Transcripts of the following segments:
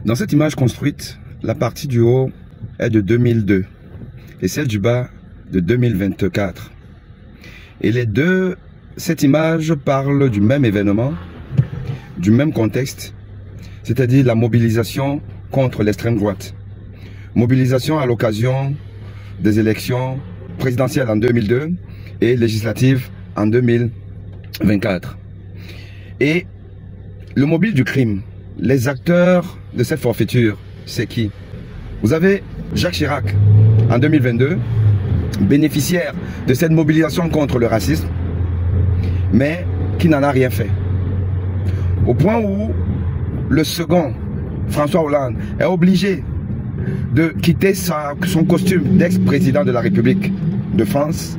Dans cette image construite, la partie du haut est de 2002 et celle du bas de 2024. Et cette image parle du même événement, du même contexte, c'est-à-dire la mobilisation contre l'extrême droite. Mobilisation à l'occasion des élections présidentielles en 2002 et législatives en 2024. Et le mobile du crime, les acteurs de cette forfaiture, c'est qui? Vous avez Jacques Chirac, en 2022, bénéficiaire de cette mobilisation contre le racisme, mais qui n'en a rien fait. Au point où le second, François Hollande, est obligé de quitter son costume d'ex-président de la République de France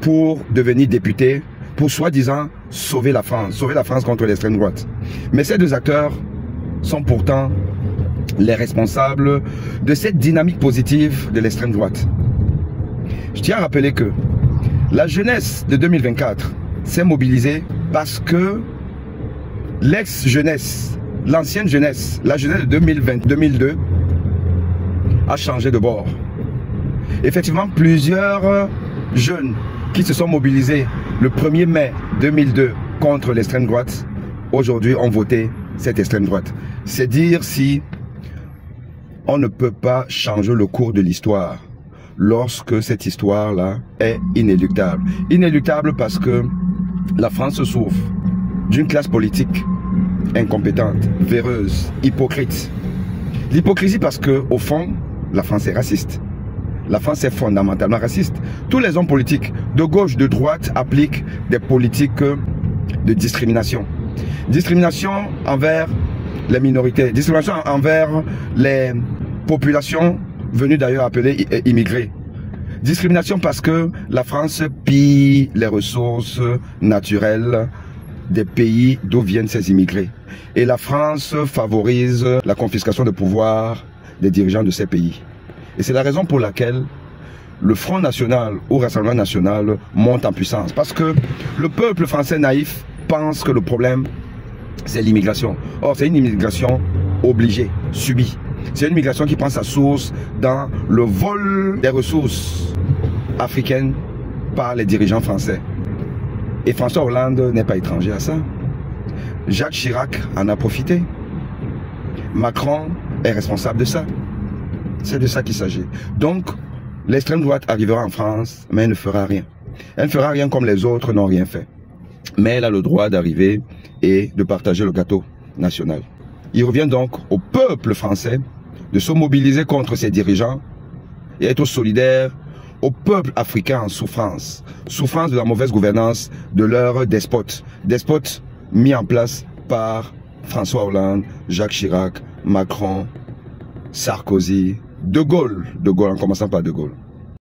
pour devenir député, pour soi-disant sauver la France contre l'extrême droite. Mais ces deux acteurs sont pourtant les responsables de cette dynamique positive de l'extrême droite. Je tiens à rappeler que la jeunesse de 2024 s'est mobilisée parce que l'ex-jeunesse, l'ancienne jeunesse, la jeunesse de 2002 a changé de bord. Effectivement, plusieurs jeunes qui se sont mobilisés le 1er mai 2002 contre l'extrême droite, aujourd'hui ont voté cette extrême droite. C'est dire si on ne peut pas changer le cours de l'histoire lorsque cette histoire-là est inéluctable. Inéluctable parce que la France souffre d'une classe politique incompétente, véreuse, hypocrite. L'hypocrisie parce que, au fond, la France est raciste. La France est fondamentalement raciste. Tous les hommes politiques, de gauche, de droite, appliquent des politiques de discrimination. Discrimination envers les minorités, discrimination envers les populations venues d'ailleurs appelées immigrés. Discrimination parce que la France pille les ressources naturelles des pays d'où viennent ces immigrés. Et la France favorise la confiscation de pouvoir des dirigeants de ces pays. Et c'est la raison pour laquelle le Front National ou Rassemblement National monte en puissance. Parce que le peuple français naïf pense que le problème, c'est l'immigration. Or, c'est une immigration obligée, subie. C'est une immigration qui prend sa source dans le vol des ressources africaines par les dirigeants français. Et François Hollande n'est pas étranger à ça. Jacques Chirac en a profité. Macron est responsable de ça. C'est de ça qu'il s'agit. Donc, l'extrême droite arrivera en France, mais elle ne fera rien. Elle ne fera rien comme les autres n'ont rien fait. Mais elle a le droit d'arriver et de partager le gâteau national. Il revient donc au peuple français de se mobiliser contre ses dirigeants et être solidaire au peuple africain en souffrance. Souffrance de la mauvaise gouvernance de leurs despotes. Despotes mis en place par François Hollande, Jacques Chirac, Macron, Sarkozy, De Gaulle en commençant par De Gaulle.